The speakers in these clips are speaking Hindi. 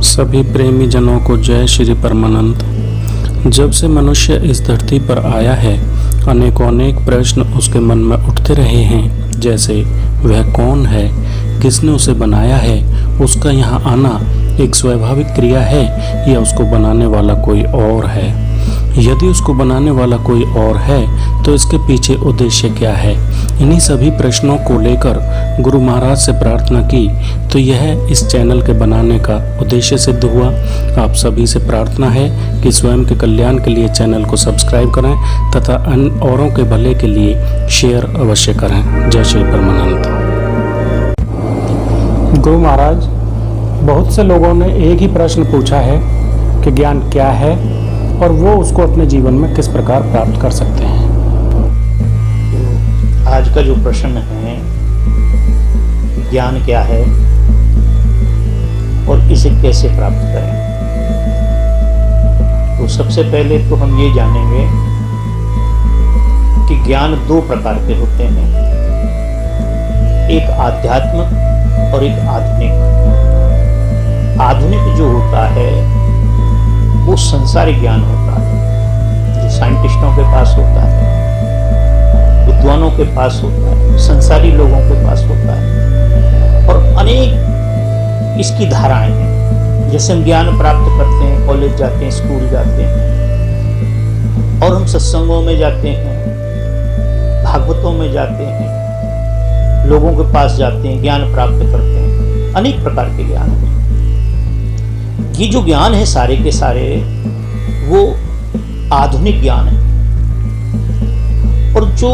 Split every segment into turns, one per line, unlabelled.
सभी प्रेमी जनों को जय श्री परमानंद। जब से मनुष्य इस धरती पर आया है, अनेकों अनेक प्रश्न उसके मन में उठते रहे हैं, जैसे वह कौन है, किसने उसे बनाया है, उसका यहाँ आना एक स्वाभाविक क्रिया है या उसको बनाने वाला कोई और है। यदि उसको बनाने वाला कोई और है तो इसके पीछे उद्देश्य क्या है। इन्हीं सभी प्रश्नों को लेकर गुरु महाराज से प्रार्थना की तो यह इस चैनल के बनाने का उद्देश्य सिद्ध हुआ। आप सभी से प्रार्थना है कि स्वयं के कल्याण के लिए चैनल को सब्सक्राइब करें तथा अन्य औरों के भले के लिए शेयर अवश्य करें। जय श्री परमानंद। गुरु महाराज, बहुत से लोगों ने एक ही प्रश्न पूछा है कि ज्ञान क्या है और वो उसको अपने जीवन में किस प्रकार प्राप्त कर सकते हैं।
आज का जो प्रश्न है, ज्ञान क्या है और इसे कैसे प्राप्त करें, तो सबसे पहले तो हम ये जानेंगे कि ज्ञान दो प्रकार के होते हैं, एक आध्यात्मिक और एक आधुनिक। आधुनिक जो होता है वो संसारिक ज्ञान होता है, जो साइंटिस्टों के पास होता है, विद्वानों के पास होता है, संसारी लोगों के पास होता है। और अनेक इसकी धाराएं हैं। जैसे हम ज्ञान प्राप्त करते हैं, कॉलेज जाते हैं, स्कूल जाते हैं, और हम सत्संगों में जाते हैं, भागवतों में जाते हैं, लोगों के पास जाते हैं, ज्ञान प्राप्त करते हैं। अनेक प्रकार के ज्ञान हैं। ये जो ज्ञान है सारे के सारे वो आधुनिक ज्ञान है। और जो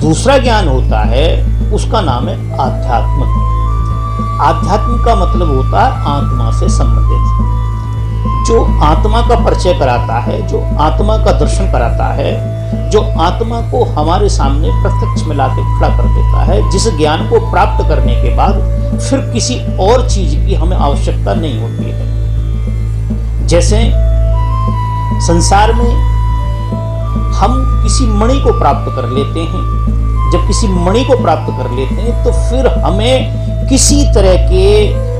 दूसरा ज्ञान होता है उसका नाम है आध्यात्मिक। आध्यात्म का मतलब होता है आत्मा से संबंधित, जो आत्मा का परिचय कराता है, जो आत्मा का दर्शन कराता है, जो आत्मा को हमारे सामने प्रत्यक्ष में लाके खड़ा कर देता है, जिस ज्ञान को प्राप्त करने के बाद फिर किसी और चीज की हमें आवश्यकता नहीं होती है। जैसे संसार में हम किसी मणि को प्राप्त कर लेते हैं, जब किसी मणि को प्राप्त कर लेते हैं तो फिर हमें किसी तरह के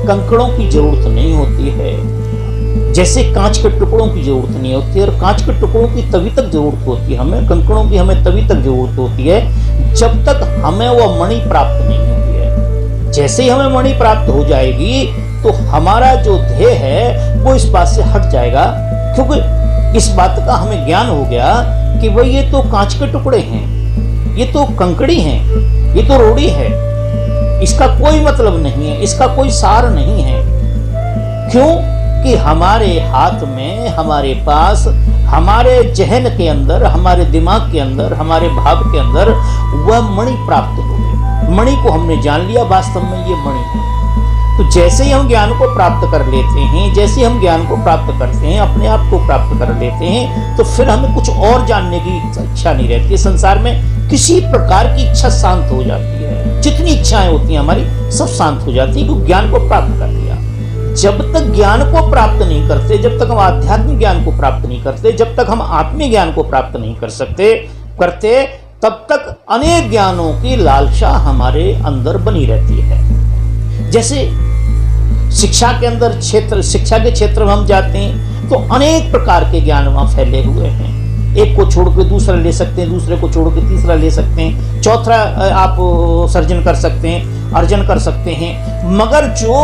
कंकड़ों की जरूरत नहीं होती है। जैसे कांच के टुकड़ों की जरूरत नहीं होती है, और कांच के टुकड़ों की तभी तक जरूरत होती है हमें, कंकड़ों की हमें तभी तक जरूरत होती है जब तक हमें वह मणि प्राप्त नहीं होती है। जैसे ही हमें मणि प्राप्त हो जाएगी तो हमारा जो ध्येय है वो इस बात से हट जाएगा, क्योंकि इस बात का हमें ज्ञान हो गया कि भाई ये तो कांच के टुकड़े हैं, ये तो कंकड़ी हैं, ये तो रोड़ी है, इसका कोई मतलब नहीं है, इसका कोई सार नहीं है। क्यों कि हमारे हाथ में, हमारे पास, हमारे जहन के अंदर, हमारे दिमाग के अंदर, हमारे भाव के अंदर वह मणि प्राप्त हो गई। मणि को हमने जान लिया, वास्तव में ये मणि है। तो जैसे ही हम ज्ञान को प्राप्त कर लेते हैं, जैसे हम ज्ञान को प्राप्त करते हैं, अपने आप को प्राप्त कर लेते हैं, तो फिर हमें कुछ और जानने की इच्छा नहीं रहती है। संसार में किसी प्रकार की इच्छा शांत हो जाती है। जितनी इच्छाएं होती हैं हमारी सब शांत हो जाती है, क्योंकि ज्ञान को प्राप्त कर लिया। जब तक ज्ञान को प्राप्त नहीं करते, जब तक हम आध्यात्मिक ज्ञान को प्राप्त नहीं करते, जब तक हम आत्मीय ज्ञान को प्राप्त नहीं करते, तब तक अनेक ज्ञानों की लालसा हमारे अंदर बनी रहती है। जैसे शिक्षा के अंदर शिक्षा के क्षेत्र में हम जाते हैं तो अनेक प्रकार के ज्ञान वहां फैले हुए हैं। एक को छोड़ के दूसरा ले सकते हैं, दूसरे को छोड़ के तीसरा ले सकते हैं, चौथा आप सर्जन कर सकते हैं, अर्जन कर सकते हैं। मगर जो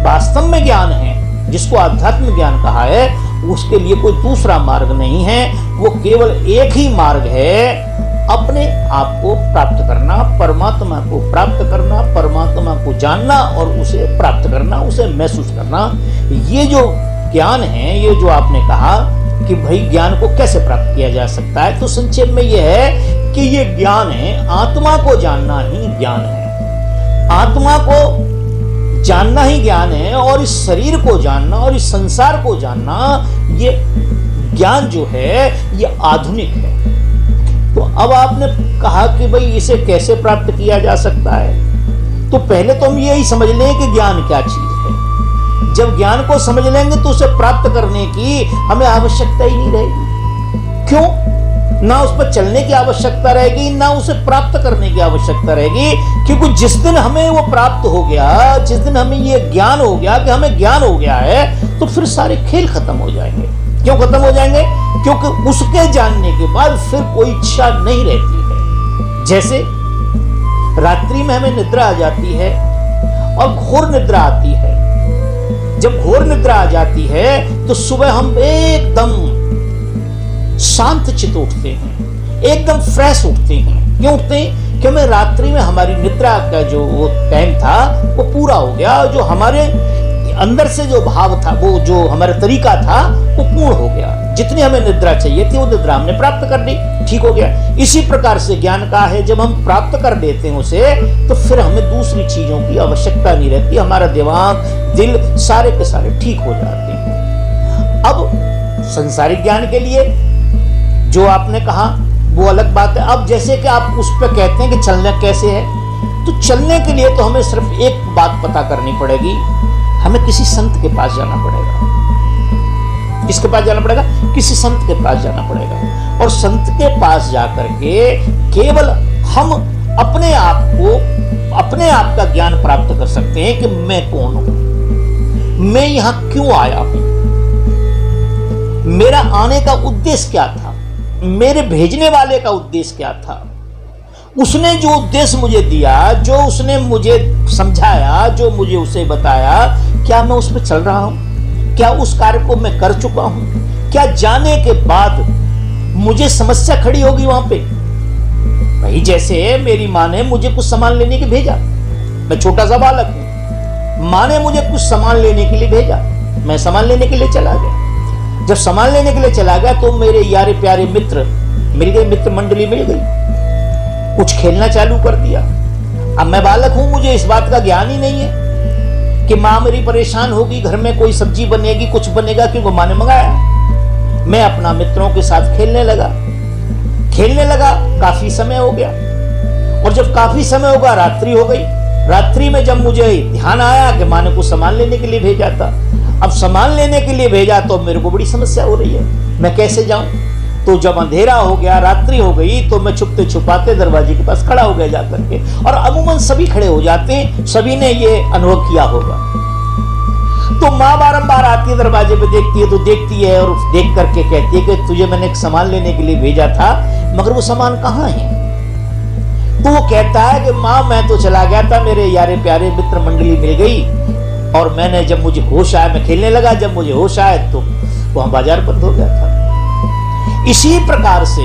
वास्तव में ज्ञान है, जिसको आध्यात्मिक ज्ञान कहा है, उसके लिए कोई दूसरा मार्ग नहीं है। वो केवल एक ही मार्ग है, अपने आप को प्राप्त करना, परमात्मा को प्राप्त करना, परमात्मा को जानना और उसे प्राप्त करना, उसे महसूस करना। ये जो ज्ञान है, ये जो आपने कहा कि भाई ज्ञान को कैसे प्राप्त किया जा सकता है, तो संक्षेप में यह है कि ये ज्ञान है, आत्मा को जानना ही ज्ञान है। आत्मा को जानना ही ज्ञान है, और इस शरीर को जानना और इस संसार को जानना, ये ज्ञान जो है ये आधुनिक है। तो अब आपने कहा कि भाई इसे कैसे प्राप्त किया जा सकता है, तो पहले तो हम यही समझ लें कि ज्ञान क्या चीज है। जब ज्ञान को समझ लेंगे तो उसे प्राप्त करने की हमें आवश्यकता ही नहीं रहेगी। क्यों? ना उस पर चलने की आवश्यकता रहेगी, ना उसे प्राप्त करने की आवश्यकता रहेगी, क्योंकि जिस दिन हमें वो प्राप्त हो गया, जिस दिन हमें ये ज्ञान हो गया कि हमें ज्ञान हो गया है, तो फिर सारे खेल खत्म हो जाएंगे। क्यों खत्म हो जाएंगे? क्योंकि उसके जानने के बाद फिर कोई इच्छा नहीं रहती है। जैसे रात्रि में हमें निद्रा आ जाती है और घोर निद्रा आती है। जब घोर निद्रा आ जाती है तो सुबह हम एकदम शांत चित्त उठते हैं, एकदम फ्रेश उठते हैं। क्यों उठते हैं? क्योंकि रात्रि में हमारी निद्रा का जो वो टाइम था वो पूरा हो गया, जो हमारे अंदर से जो भाव था, वो जो हमारा तरीका था वो पूर्ण हो गया। जितनी हमें निद्रा चाहिए थी वो निद्रा हमने प्राप्त कर ली, ठीक हो गया। इसी प्रकार से ज्ञान का है, जब हम प्राप्त कर लेते हैं उसे, तो फिर हमें दूसरी चीजों की आवश्यकता नहीं रहती। हमारा दिमाग, दिल सारे के सारे ठीक हो जाते हैं। अब संसारिक ज्ञान के लिए जो आपने कहा वो अलग बात है। अब जैसे कि आप उस पर कहते हैं कि चलना कैसे है, तो चलने के लिए तो हमें सिर्फ एक बात पता करनी पड़ेगी, हमें किसी संत के पास जाना पड़ेगा। किसके पास जाना पड़ेगा? किसी संत के पास जाना पड़ेगा। और संत के पास जाकर के केवल हम अपने आप का ज्ञान प्राप्त कर सकते हैं कि मैं कौन हूं, मैं यहां क्यों आया हूं, मेरा आने का उद्देश्य क्या था, मेरे भेजने वाले का उद्देश्य क्या था। उसने जो उद्देश्य मुझे दिया, जो उसने मुझे समझाया, जो मुझे उसे बताया, क्या मैं उस पर चल रहा हूं? क्या उस कार्य को मैं कर चुका हूं? क्या जाने के बाद मुझे समस्या खड़ी होगी वहां पे? भाई जैसे मेरी माँ ने मुझे कुछ सामान लेने के भेजा, मैं छोटा सा बालक हूं, माँ ने मुझे कुछ सामान लेने के लिए भेजा, मैं सामान लेने के लिए चला गया। जब सामान लेने के लिए चला गया तो मेरे यारे प्यारे मित्र मिल गए, मित्र मंडली मिल गई, कुछ खेलना चालू कर दिया। अब मैं बालक हूं, मुझे इस बात का ज्ञान ही नहीं है कि माँ मेरी परेशान होगी, घर में कोई सब्जी बनेगी, कुछ बनेगा, क्योंकि माँ ने मंगाया। मैं अपना मित्रों के साथ खेलने लगा, काफी समय हो गया। और जब काफी समय होगा, रात्रि हो गई। रात्रि में जब मुझे ध्यान आया कि माँ ने कुछ सामान लेने के लिए भेजा था, अब सामान लेने के लिए भेजा तो मेरे को बड़ी समस्या हो रही है, मैं कैसे जाऊं? तो जब अंधेरा हो गया, रात्रि हो गई, तो मैं छुपते छुपाते दरवाजे के पास खड़ा हो गया जाकर के। और अमूमन सभी खड़े हो जाते हैं, सभी ने ये अनुभव किया होगा। तो माँ बारंबार आती है, दरवाजे पे देखती है, तो देखती है और देख करके कहती है कि तुझे मैंने एक सामान लेने के लिए भेजा था, मगर वो सामान कहाँ है? तो वो कहता है कि माँ मैं तो चला गया था, मेरे यारे प्यारे मित्र मंडली मिल गई, और मैंने जब मुझे होश आया मैं खेलने लगा, जब मुझे होश आया तो वहां बाजार बंद हो गया था। इसी प्रकार से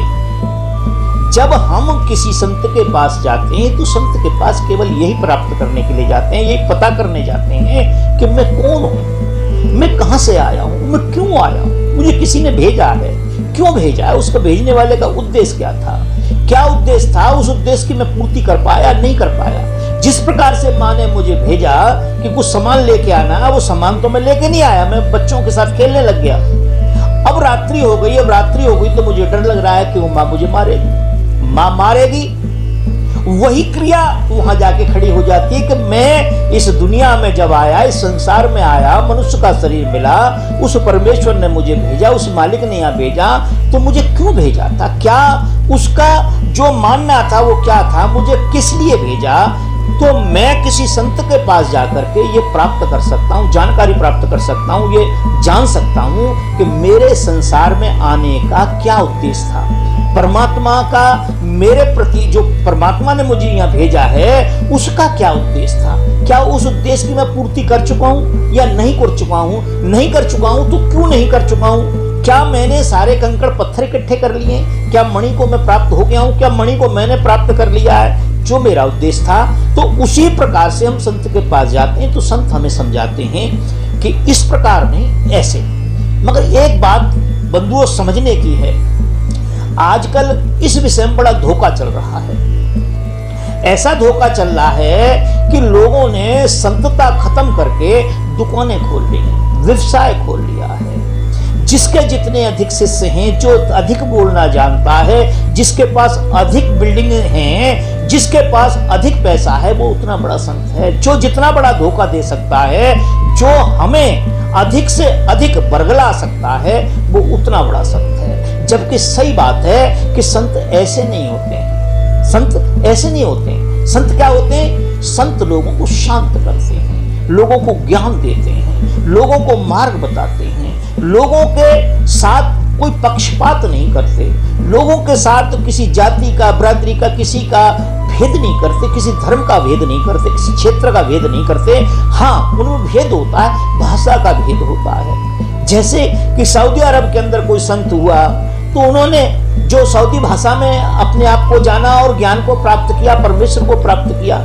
जब हम किसी संत के पास जाते हैं तो संत के पास केवल यही प्राप्त करने के लिए जाते हैं, यही पता करने जाते हैं कि मैं कौन हूं, मैं कहां से आया हूं, मैं क्यों आया हूं, मुझे किसी ने भेजा है, क्यों भेजा है, उसको भेजने वाले का उद्देश्य क्या था, क्या उद्देश्य था, उस उद्देश्य की मैं पूर्ति कर पाया नहीं कर पाया। जिस प्रकार से माँ ने मुझे भेजा कि कुछ सामान लेके आना, वो सामान तो मैं लेके नहीं आया, मैं बच्चों के साथ खेलने लग गया। अब रात्रि हो गई तो मुझे डर लग रहा है कि वो माँ मुझे मारेगी। वही क्रिया वहां जाके खड़ी हो जाती है कि मैं इस दुनिया में जब आया, इस संसार में आया, मनुष्य का शरीर मिला, उस परमेश्वर ने मुझे भेजा, उस मालिक ने यहाँ भेजा, तो मुझे क्यों भेजा था, क्या उसका जो मानना था वो क्या था, मुझे किस लिए भेजा। तो मैं किसी संत के पास जाकर के ये प्राप्त कर सकता हूँ, जानकारी प्राप्त कर सकता हूँ, ये जान सकता हूँ कि मेरे संसार में आने का क्या उद्देश्य था, परमात्मा का मेरे प्रति जो परमात्मा ने मुझे यहाँ भेजा है उसका क्या उद्देश्य था, क्या उस उद्देश्य की मैं पूर्ति कर चुका हूँ या नहीं कर चुका हूँ, नहीं कर चुका हूँ तो क्यों नहीं कर चुका हूँ, क्या मैंने सारे कंकड़ पत्थर इकट्ठे कर लिए, क्या मणि को मैं प्राप्त हो गया हूँ, क्या मणि को मैंने प्राप्त कर लिया है जो मेरा उद्देश्य था। तो उसी प्रकार से हम संत के पास जाते हैं तो संत हमें समझाते हैं कि इस प्रकार नहीं ऐसे। मगर एक बात बंधुओं समझने की है, आजकल इस विषय में बड़ा धोखा चल रहा है। ऐसा धोखा चल रहा है कि लोगों ने संतता खत्म करके दुकानें खोल ली, व्यवसाय खोल लिया है। जिसके जितने अधिक शिष्य हैं, जो अधिक बोलना जानता है, जिसके पास अधिक बिल्डिंग हैं, जिसके पास अधिक पैसा है, वो उतना बड़ा संत है। जो जितना बड़ा धोखा दे सकता है, जो हमें अधिक से अधिक बरगला सकता है, वो उतना बड़ा संत है। जबकि सही बात है कि संत ऐसे नहीं होते हैं। संत ऐसे नहीं होते हैं। संत क्या होते हैं? संत लोगों को शांत करते हैं, लोगों को ज्ञान देते हैं, लोगों को मार्ग बताते हैं, लोगों के साथ कोई पक्षपात नहीं करते, लोगों के साथ किसी जाति का, बरादरी का, किसी का भेद नहीं करते, किसी धर्म का भेद नहीं करते, किसी क्षेत्र का भेद नहीं करते। हाँ, उनमें भेद होता है, भाषा का भेद होता है। जैसे कि सऊदी अरब के अंदर कोई संत हुआ तो उन्होंने जो सऊदी भाषा में अपने आप को जाना और ज्ञान को प्राप्त किया, परमेश्वर को प्राप्त किया।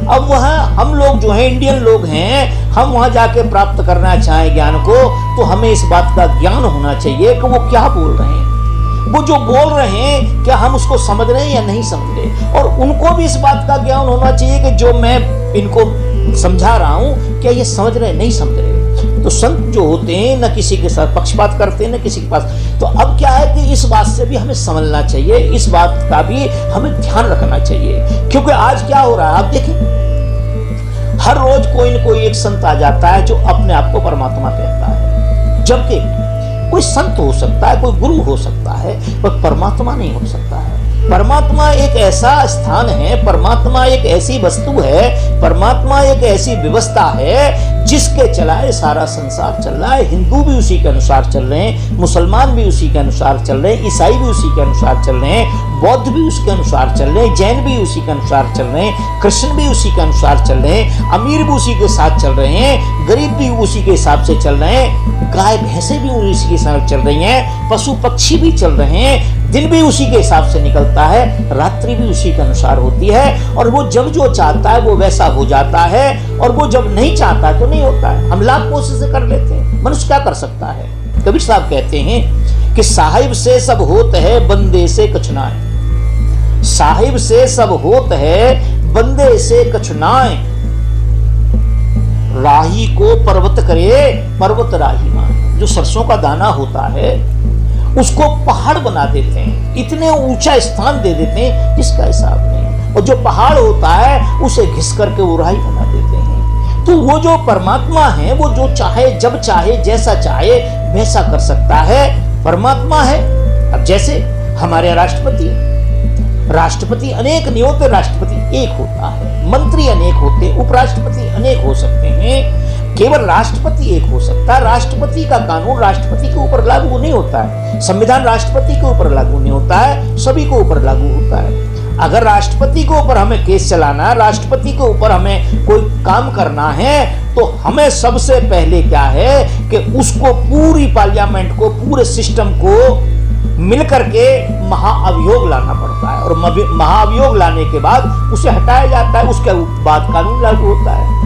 अब वह हम लोग जो हैं, इंडियन लोग हैं, हम वहां जाके प्राप्त करना चाहें ज्ञान को, तो हमें इस बात का ज्ञान होना चाहिए कि वो क्या बोल रहे हैं, वो जो बोल रहे हैं क्या हम उसको समझ रहे हैं या नहीं समझ रहे। और उनको भी इस बात का ज्ञान होना चाहिए कि जो मैं इनको समझा रहा हूं क्या ये समझ रहे नहीं समझ रहे। तो संत जो होते हैं न किसी के साथ पक्षपात करते हैं, न किसी के पास। तो अब क्या है कि इस बात से भी हमें समझना चाहिए, इस बात का भी हमें ध्यान रखना चाहिए। क्योंकि आज क्या हो रहा है, आप देखिए, हर रोज कोई न कोई एक संत आ जाता है जो अपने आप को परमात्मा कहता है। जबकि कोई संत हो सकता है, कोई गुरु हो सकता है, पर परमात्मा नहीं हो सकता है। परमात्मा एक ऐसा स्थान है, परमात्मा एक ऐसी वस्तु है, परमात्मा एक ऐसी व्यवस्था है जिसके चलाए सारा संसार चल रहा है। हिंदू भी उसी के अनुसार चल रहे हैं, मुसलमान भी उसी के अनुसार चल रहे हैं, ईसाई भी उसी के अनुसार चल रहे हैं, बौद्ध भी उसके अनुसार चल रहे हैं, जैन भी उसी के अनुसार चल रहे हैं, कृष्ण भी उसी के अनुसार चल रहे हैं, अमीर भी उसी के साथ चल रहे हैं, गरीब भी उसी के हिसाब से चल रहे हैं, गाय भैंसे भी उसी के साथ चल रही हैं, पशु पक्षी भी चल रहे हैं, दिन भी उसी के हिसाब से निकलता है, रात्रि भी उसी के अनुसार होती है। और वो जब जो चाहता है वो वैसा हो जाता है, और वो जब नहीं चाहता तो नहीं होता है। हम लाख कोशिशें कर लेते हैं, मनुष्य क्या कर सकता है। कबीर साहब कहते हैं कि साहिब से सब होत है, बंदे से कछु नाय। साहिब से सब होत है, बंदे से कछु नाय। राही को पर्वत करे, पर्वत राही मान। जो सरसों का दाना होता है उसको पहाड़ बना देते हैं, इतने ऊंचा स्थान दे देते हैं जिसका हिसाब नहीं। और जो पहाड़ होता है उसे घिस करके वो राही बना देते हैं। तो वो जो परमात्मा है वो जो चाहे, जब चाहे, जैसा चाहे वैसा कर सकता है, परमात्मा है। अब जैसे हमारे राष्ट्रपति अनेक नहीं होते, राष्ट्रपति एक होता है। मंत्री अनेक होते, उपराष्ट्रपति अनेक हो सकते हैं, केवल राष्ट्रपति एक हो सकता है। राष्ट्रपति का कानून राष्ट्रपति के ऊपर लागू नहीं होता है, संविधान राष्ट्रपति के ऊपर लागू नहीं होता है, सभी के ऊपर लागू होता है। अगर राष्ट्रपति के ऊपर हमें केस चलाना है, राष्ट्रपति के ऊपर हमें कोई काम करना है, तो हमें सबसे पहले क्या है कि उसको पूरी पार्लियामेंट को, पूरे सिस्टम को मिलकर के महाअभियोग लाना पड़ता है। और महाअभियोग लाने के बाद उसे हटाया जाता है, उसके बाद कानून लागू होता है।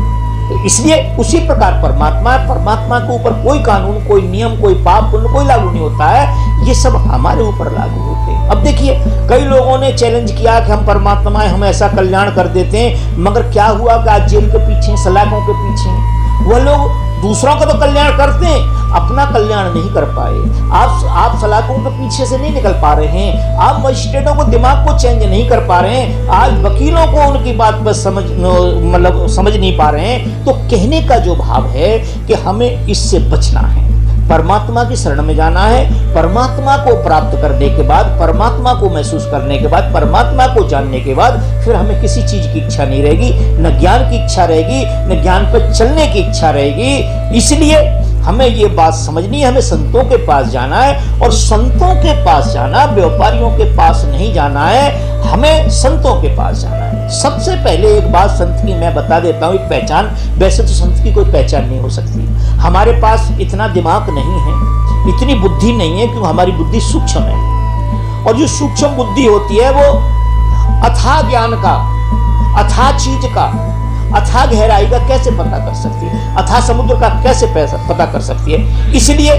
तो इसलिए उसी प्रकार परमात्मा के ऊपर कोई कानून, कोई नियम, कोई पाप पुण्य कोई लागू नहीं होता है। ये सब हमारे ऊपर लागू होते हैं। अब देखिए, कई लोगों ने चैलेंज किया कि हम परमात्मा हैं, हम ऐसा कल्याण कर देते हैं, मगर क्या हुआ कि आज जेल के पीछे, सलाखों के पीछे वह लोग दूसरों का तो कल्याण करते हैं, अपना कल्याण नहीं कर पाए। आप सलाखों के पीछे से नहीं निकल पा रहे हैं, आप मजिस्ट्रेटों को दिमाग को चेंज नहीं कर पा रहे हैं, आज वकीलों को उनकी बात बस समझ नहीं पा रहे हैं। तो कहने का जो भाव है कि हमें इससे बचना है, परमात्मा की शरण में जाना है। परमात्मा को प्राप्त करने के बाद, परमात्मा को महसूस करने के बाद, परमात्मा को जानने के बाद फिर हमें किसी चीज की इच्छा नहीं रहेगी, न ज्ञान की इच्छा रहेगी, न ज्ञान पर चलने की इच्छा रहेगी। इसलिए हमें ये बात समझनी है, हमें संतों के पास जाना है। और संतों के पास जाना, व्यापारियों के पास नहीं जाना है, हमें संतों के पास जाना है। सबसे पहले एक बात संत की मैं बता देता हूँ, एक पहचान। वैसे तो संत की कोई पहचान नहीं हो सकती, हमारे पास इतना दिमाग नहीं है, इतनी बुद्धि नहीं है, क्योंकि हमारी बुद्धि सूक्ष्म है। और जो सूक्ष्म बुद्धि होती है वो अथाह ज्ञान का, अथाह चीज का, अथाह गहराई का कैसे पता कर सकती है, अथाह समुद्र का कैसे पता कर सकती है। इसलिए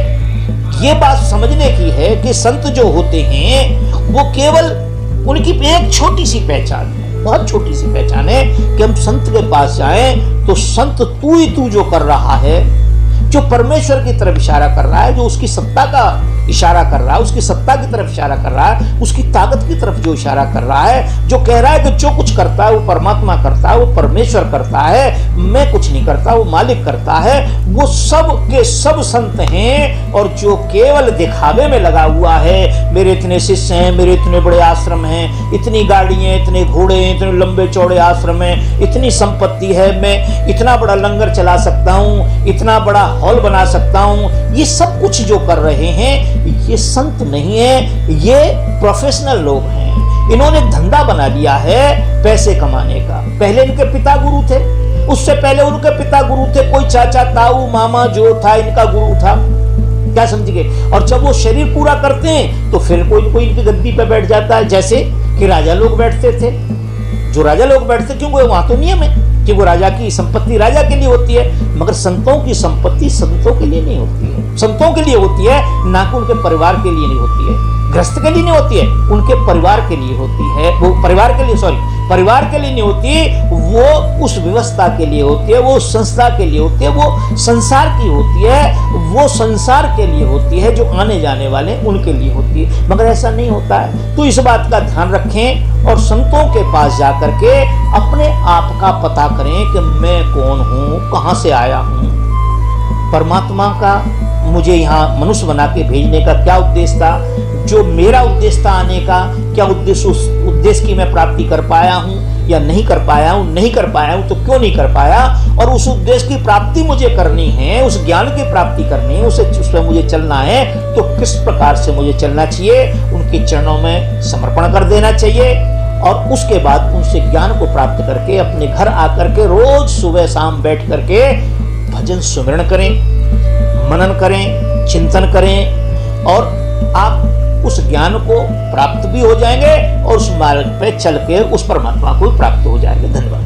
ये बात समझने की है कि संत जो होते हैं वो केवल उनकी एक छोटी सी पहचान है, बहुत छोटी सी पहचान है कि हम संत के पास जाएं तो संत तू ही तू जो कर रहा है, जो परमेश्वर की तरफ इशारा कर रहा है, जो उसकी सत्ता का इशारा कर रहा है, उसकी सत्ता की तरफ इशारा कर रहा है, उसकी ताकत की तरफ जो इशारा कर रहा है, जो कह रहा है कि जो कुछ करता है वो परमात्मा करता है, वो परमेश्वर करता है, मैं कुछ नहीं करता, वो मालिक करता है, वो सब के सब संत हैं। और जो केवल दिखावे में लगा हुआ है, मेरे इतने शिष्य हैं, मेरे इतने बड़े आश्रम हैं, इतनी गाड़ियां, इतने घोड़े, इतने लंबे चौड़े आश्रम हैं, इतनी संपत्ति है, मैं इतना बड़ा लंगर चला सकता हूँ, इतना बड़ा हॉल बना सकता हूँ, ये सब कुछ जो कर रहे हैं ये संत नहीं है, ये प्रोफेशनल लोग हैं। इन्होंने धंधा बना लिया है पैसे कमाने का। पहले इनके पिता गुरु थे, उससे पहले उनके पिता गुरु थे, कोई चाचा ताऊ मामा जो था इनका गुरु था, क्या समझ गए। और जब वो शरीर पूरा करते हैं तो फिर कोई कोई इनकी गद्दी पे बैठ जाता है, जैसे कि राजा लोग बैठते थे। जो राजा लोग बैठते, क्योंकि वहां तो नियम है कि वो राजा की संपत्ति राजा के लिए होती है, मगर संतों की संपत्ति संतों के लिए नहीं होती है। संतों के लिए होती है, ना कि उनके परिवार के लिए नहीं होती है, गृहस्थ के लिए नहीं होती है, उनके परिवार के लिए होती है। वो परिवार के लिए परिवार के लिए नहीं होती, वो उस व्यवस्था के लिए होती है, वो संस्था के लिए होती है, वो संसार की होती है, वो संसार के लिए होती है, जो आने जाने वाले उनके लिए होती है। मगर ऐसा नहीं होता है। तो इस बात का ध्यान रखें और संतों के पास जाकर के अपने आप का पता करें कि मैं कौन हूं, कहां से आया हूं। परमात्मा का मुझे यहाँ मनुष्य बना के भेजने का क्या उद्देश्य था, जो मेरा उद्देश्य था आने का, क्या उद्देश्य, उस उद्देश्य की मैं प्राप्ति कर पाया हूँ या नहीं कर पाया हूँ। नहीं कर पाया हूँ तो क्यों नहीं कर पाया, और उस उद्देश्य की प्राप्ति मुझे करनी है, उस ज्ञान की प्राप्ति करनी है, उसमें मुझे चलना है, तो किस प्रकार से मुझे चलना चाहिए, उनके चरणों में समर्पण कर देना चाहिए। और उसके बाद उनसे ज्ञान को प्राप्त करके अपने घर आकर के रोज सुबह शाम बैठ करके भजन सुमिरन करें, मनन करें, चिंतन करें, और आप उस ज्ञान को प्राप्त भी हो जाएंगे और उस मार्ग पे चल के उस परमात्मा को प्राप्त हो जाएंगे। धन्यवाद।